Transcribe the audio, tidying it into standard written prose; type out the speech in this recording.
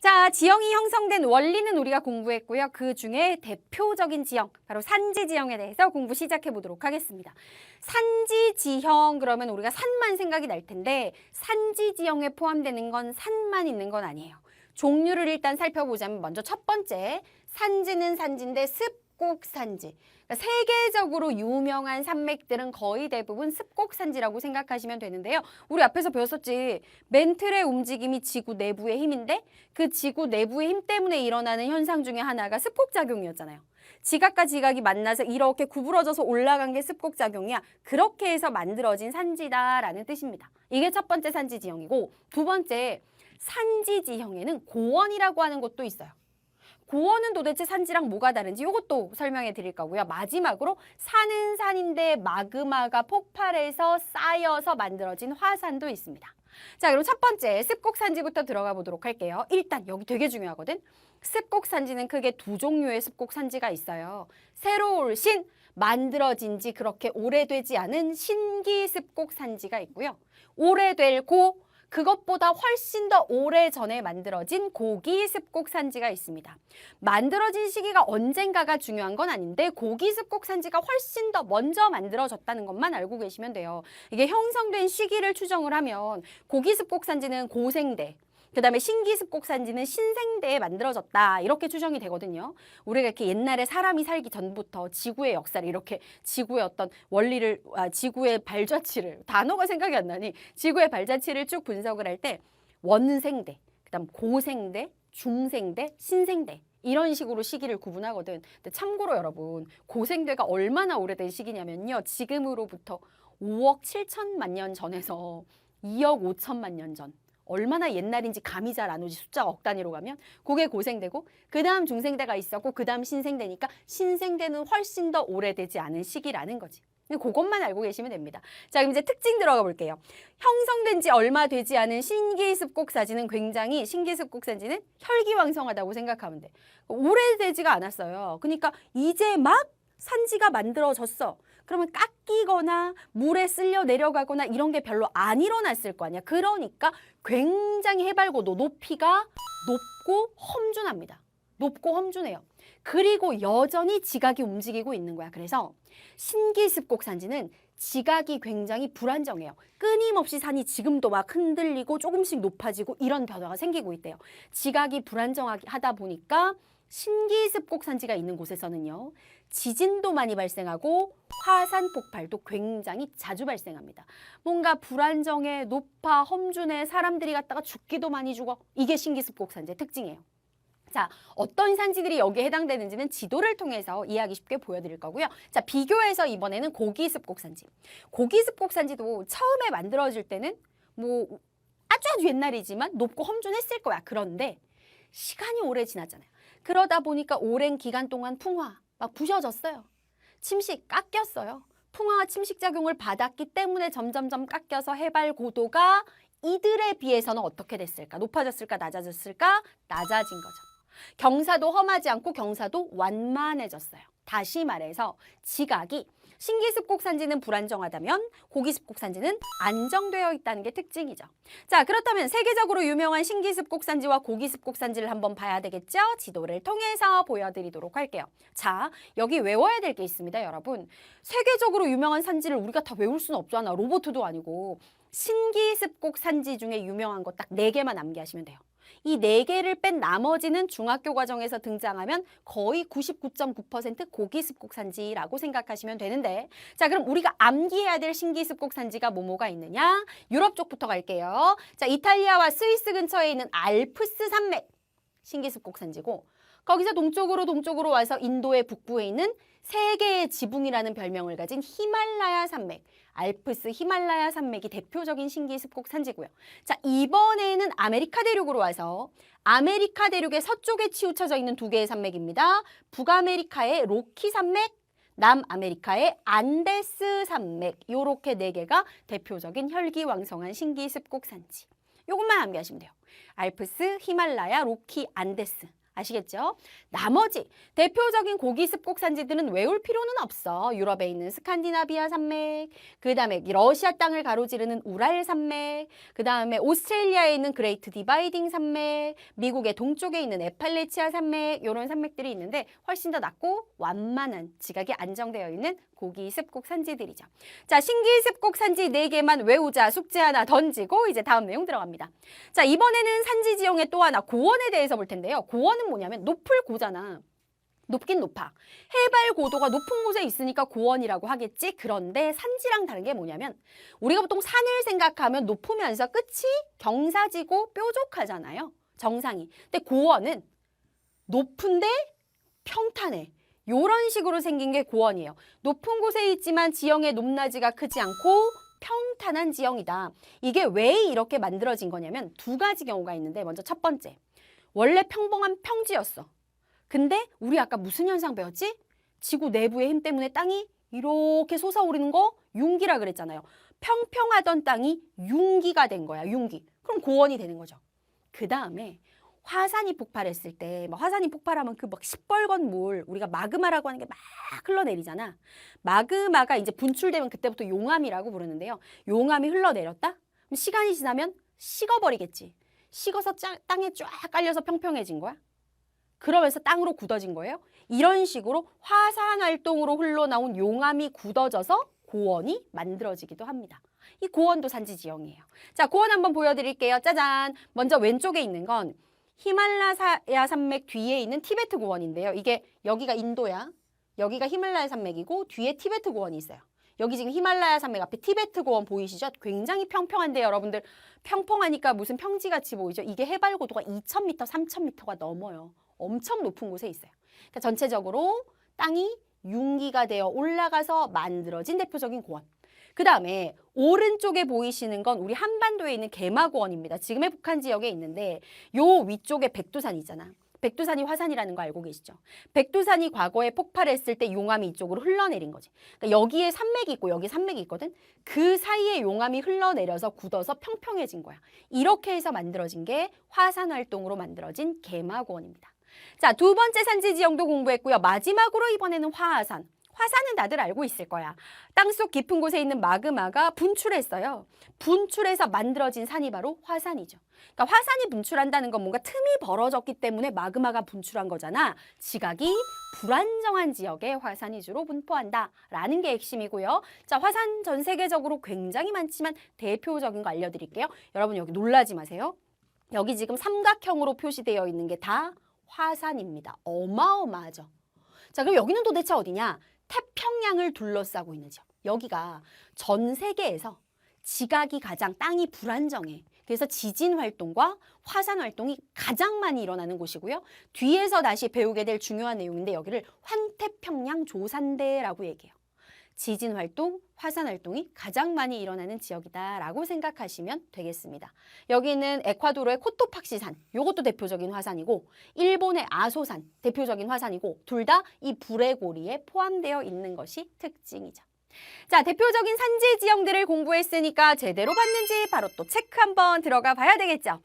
자, 지형이 형성된 원리는 우리가 공부했고요. 그 중에 대표적인 지형, 바로 산지 지형에 대해서 공부 시작해 보도록 하겠습니다. 산지 지형 그러면 우리가 산만 생각이 날 텐데 산지 지형에 포함되는 건 산만 있는 건 아니에요. 종류를 일단 살펴보자면 먼저 첫 번째, 산지는 산지인데 습곡산지. 그러니까 세계적으로 유명한 산맥들은 거의 대부분 습곡산지라고 생각하시면 되는데요. 우리 앞에서 배웠었지. 맨틀의 움직임이 지구 내부의 힘인데 그 지구 내부의 힘 때문에 일어나는 현상 중에 하나가 습곡작용이었잖아요. 지각과 지각이 만나서 이렇게 구부러져서 올라간 게 습곡작용이야. 그렇게 해서 만들어진 산지다라는 뜻입니다. 이게 첫 번째 산지 지형이고, 두 번째 산지 지형에는 고원이라고 하는 것도 있어요. 고원은 도대체 산지랑 뭐가 다른지 이것도 설명해 드릴 거고요. 마지막으로 산은 산인데 마그마가 폭발해서 쌓여서 만들어진 화산도 있습니다. 자, 그럼 첫 번째 습곡산지부터 들어가 보도록 할게요. 일단 여기 되게 중요하거든. 습곡산지는 크게 두 종류의 습곡산지가 있어요. 새로 올신 만들어진 지 그렇게 오래되지 않은 신기 습곡산지가 있고요. 오래될 고 그것보다 훨씬 더 오래전에 만들어진 고기 습곡산지가 있습니다. 만들어진 시기가 언젠가가 중요한 건 아닌데 고기 습곡산지가 훨씬 더 먼저 만들어졌다는 것만 알고 계시면 돼요. 이게 형성된 시기를 추정을 하면 고기 습곡산지는 고생대, 그 다음에 신기 습곡산지는 신생대에 만들어졌다 이렇게 추정이 되거든요. 우리가 이렇게 옛날에 사람이 살기 전부터 지구의 역사를 이렇게 지구의 어떤 원리를 지구의 발자취를 단어가 생각이 안 나니 지구의 발자취를 쭉 분석을 할 때 원생대, 그 다음 고생대, 중생대, 신생대 이런 식으로 시기를 구분하거든. 근데 참고로 여러분 고생대가 얼마나 오래된 시기냐면요. 지금으로부터 5억 7천만 년 전에서 2억 5천만 년 전. 얼마나 옛날인지 감이 잘 안 오지. 숫자가 억 단위로 가면 그게 고생대고 그 다음 중생대가 있었고 그 다음 신생대니까 신생대는 훨씬 더 오래되지 않은 시기라는 거지. 그것만 알고 계시면 됩니다. 자, 그럼 이제 특징 들어가 볼게요. 형성된 지 얼마 되지 않은 신기습곡산지는 굉장히 신기습곡산지는 혈기왕성하다고 생각하면 돼. 오래되지가 않았어요. 그러니까 이제 막 산지가 만들어졌어. 그러면 깎이거나 물에 쓸려 내려가거나 이런 게 별로 안 일어났을 거 아니야. 그러니까 굉장히 해발고도 높이가 높고 험준합니다. 높고 험준해요. 그리고 여전히 지각이 움직이고 있는 거야. 그래서 신기습곡산지는 지각이 굉장히 불안정해요. 끊임없이 산이 지금도 막 흔들리고 조금씩 높아지고 이런 변화가 생기고 있대요. 지각이 불안정하다 보니까 신기습곡산지가 있는 곳에서는요. 지진도 많이 발생하고 화산 폭발도 굉장히 자주 발생합니다. 뭔가 불안정해, 높아, 험준해, 사람들이 갔다가 죽기도 많이 죽어. 이게 신기습곡산지의 특징이에요. 자, 어떤 산지들이 여기에 해당되는지는 지도를 통해서 이해하기 쉽게 보여드릴 거고요. 자, 비교해서 이번에는 고기습곡산지. 고기습곡산지도 처음에 만들어질 때는 뭐 아주 옛날이지만 높고 험준했을 거야. 그런데 시간이 오래 지났잖아요. 그러다 보니까 오랜 기간 동안 풍화, 막 부셔졌어요. 침식, 깎였어요. 풍화와 침식작용을 받았기 때문에 점점점 깎여서 해발 고도가 이들에 비해서는 어떻게 됐을까? 높아졌을까? 낮아졌을까? 낮아진 거죠. 경사도 험하지 않고 경사도 완만해졌어요. 다시 말해서 지각이 신기습곡산지는 불안정하다면 고기습곡산지는 안정되어 있다는 게 특징이죠. 자, 그렇다면 세계적으로 유명한 신기습곡산지와 고기습곡산지를 한번 봐야 되겠죠? 지도를 통해서 보여드리도록 할게요. 자, 여기 외워야 될 게 있습니다, 여러분. 세계적으로 유명한 산지를 우리가 다 외울 수는 없잖아. 로봇도 아니고. 신기습곡산지 중에 유명한 거 딱 4개만 암기하시면 돼요. 이 4개를 뺀 나머지는 중학교 과정에서 등장하면 거의 99.9% 고기습곡산지라고 생각하시면 되는데, 자, 그럼 우리가 암기해야 될 신기습곡산지가 뭐가 있느냐? 유럽 쪽부터 갈게요. 자, 이탈리아와 스위스 근처에 있는 알프스 산맥 신기습곡산지고, 거기서 동쪽으로 와서 인도의 북부에 있는 세계의 지붕이라는 별명을 가진 히말라야 산맥, 알프스 히말라야 산맥이 대표적인 신기습곡산지고요. 자, 이번에는 아메리카 대륙으로 와서 아메리카 대륙의 서쪽에 치우쳐져 있는 2개의 산맥입니다. 북아메리카의 로키 산맥, 남아메리카의 안데스 산맥, 요렇게 4개가 대표적인 혈기왕성한 신기습곡산지. 요것만 암기하시면 돼요. 알프스, 히말라야, 로키, 안데스. 아시겠죠? 나머지 대표적인 고기 습곡 산지들은 외울 필요는 없어. 유럽에 있는 스칸디나비아 산맥, 그 다음에 러시아 땅을 가로지르는 우랄 산맥, 그 다음에 오스트레일리아에 있는 그레이트 디바이딩 산맥, 미국의 동쪽에 있는 에팔레치아 산맥, 이런 산맥들이 있는데 훨씬 더 낮고 완만한 지각이 안정되어 있는 고기 습곡 산지들이죠. 자, 신기 습곡 산지 4개만 외우자. 숙제 하나 던지고 이제 다음 내용 들어갑니다. 자, 이번에는 산지 지형의 또 하나 고원에 대해서 볼 텐데요. 고원은 뭐냐면 높을 고잖아. 높긴 높아. 해발 고도가 높은 곳에 있으니까 고원이라고 하겠지. 그런데 산지랑 다른 게 뭐냐면 우리가 보통 산을 생각하면 높으면서 끝이 경사지고 뾰족하잖아요. 정상이. 근데 고원은 높은데 평탄해. 이런 식으로 생긴 게 고원이에요. 높은 곳에 있지만 지형의 높낮이가 크지 않고 평탄한 지형이다. 이게 왜 이렇게 만들어진 거냐면 두 가지 경우가 있는데 먼저 첫 번째. 원래 평범한 평지였어. 근데 우리 아까 무슨 현상 배웠지? 지구 내부의 힘 때문에 땅이 이렇게 솟아오르는 거 융기라 그랬잖아요. 평평하던 땅이 융기가 된 거야. 융기. 그럼 고원이 되는 거죠. 그 다음에 화산이 폭발했을 때, 화산이 폭발하면 그 막 시뻘건 물, 우리가 마그마라고 하는 게 막 흘러내리잖아. 마그마가 이제 분출되면 그때부터 용암이라고 부르는데요. 용암이 흘러내렸다? 그럼 시간이 지나면 식어버리겠지. 식어서 땅에 쫙 깔려서 평평해진 거야. 그러면서 땅으로 굳어진 거예요. 이런 식으로 화산 활동으로 흘러나온 용암이 굳어져서 고원이 만들어지기도 합니다. 이 고원도 산지 지형이에요. 자, 고원 한번 보여드릴게요. 짜잔! 먼저 왼쪽에 있는 건 히말라야 산맥 뒤에 있는 티베트 고원인데요. 이게 여기가 인도야. 여기가 히말라야 산맥이고 뒤에 티베트 고원이 있어요. 여기 지금 히말라야 산맥 앞에 티베트 고원 보이시죠? 굉장히 평평한데 여러분들 평평하니까 무슨 평지같이 보이죠? 이게 해발 고도가 2,000m, 3,000m가 넘어요. 엄청 높은 곳에 있어요. 그러니까 전체적으로 땅이 융기가 되어 올라가서 만들어진 대표적인 고원. 그 다음에 오른쪽에 보이시는 건 우리 한반도에 있는 개마고원입니다. 지금의 북한 지역에 있는데 요 위쪽에 백두산이 있잖아. 백두산이 화산이라는 거 알고 계시죠? 백두산이 과거에 폭발했을 때 용암이 이쪽으로 흘러내린 거지. 그러니까 여기에 산맥이 있고 여기 산맥이 있거든. 그 사이에 용암이 흘러내려서 굳어서 평평해진 거야. 이렇게 해서 만들어진 게 화산 활동으로 만들어진 개마고원입니다. 자, 두 번째 산지 지형도 공부했고요. 마지막으로 이번에는 화산. 화산은 다들 알고 있을 거야. 땅속 깊은 곳에 있는 마그마가 분출했어요. 분출해서 만들어진 산이 바로 화산이죠. 그러니까 화산이 분출한다는 건 뭔가 틈이 벌어졌기 때문에 마그마가 분출한 거잖아. 지각이 불안정한 지역에 화산이 주로 분포한다라는 게 핵심이고요. 자, 화산 전 세계적으로 굉장히 많지만 대표적인 거 알려드릴게요. 여러분 여기 놀라지 마세요. 여기 지금 삼각형으로 표시되어 있는 게 다 화산입니다. 어마어마하죠. 자, 그럼 여기는 도대체 어디냐? 태평양을 둘러싸고 있는 지역. 여기가 전 세계에서 지각이 가장 땅이 불안정해. 그래서 지진 활동과 화산 활동이 가장 많이 일어나는 곳이고요. 뒤에서 다시 배우게 될 중요한 내용인데 여기를 환태평양 조산대라고 얘기해요. 지진 활동, 화산 활동이 가장 많이 일어나는 지역이다라고 생각하시면 되겠습니다. 여기는 에콰도르의 코토팍시산, 이것도 대표적인 화산이고 일본의 아소산, 대표적인 화산이고 둘 다 이 불의 고리에 포함되어 있는 것이 특징이죠. 자, 대표적인 산지 지형들을 공부했으니까 제대로 봤는지 바로 또 체크 한번 들어가 봐야 되겠죠.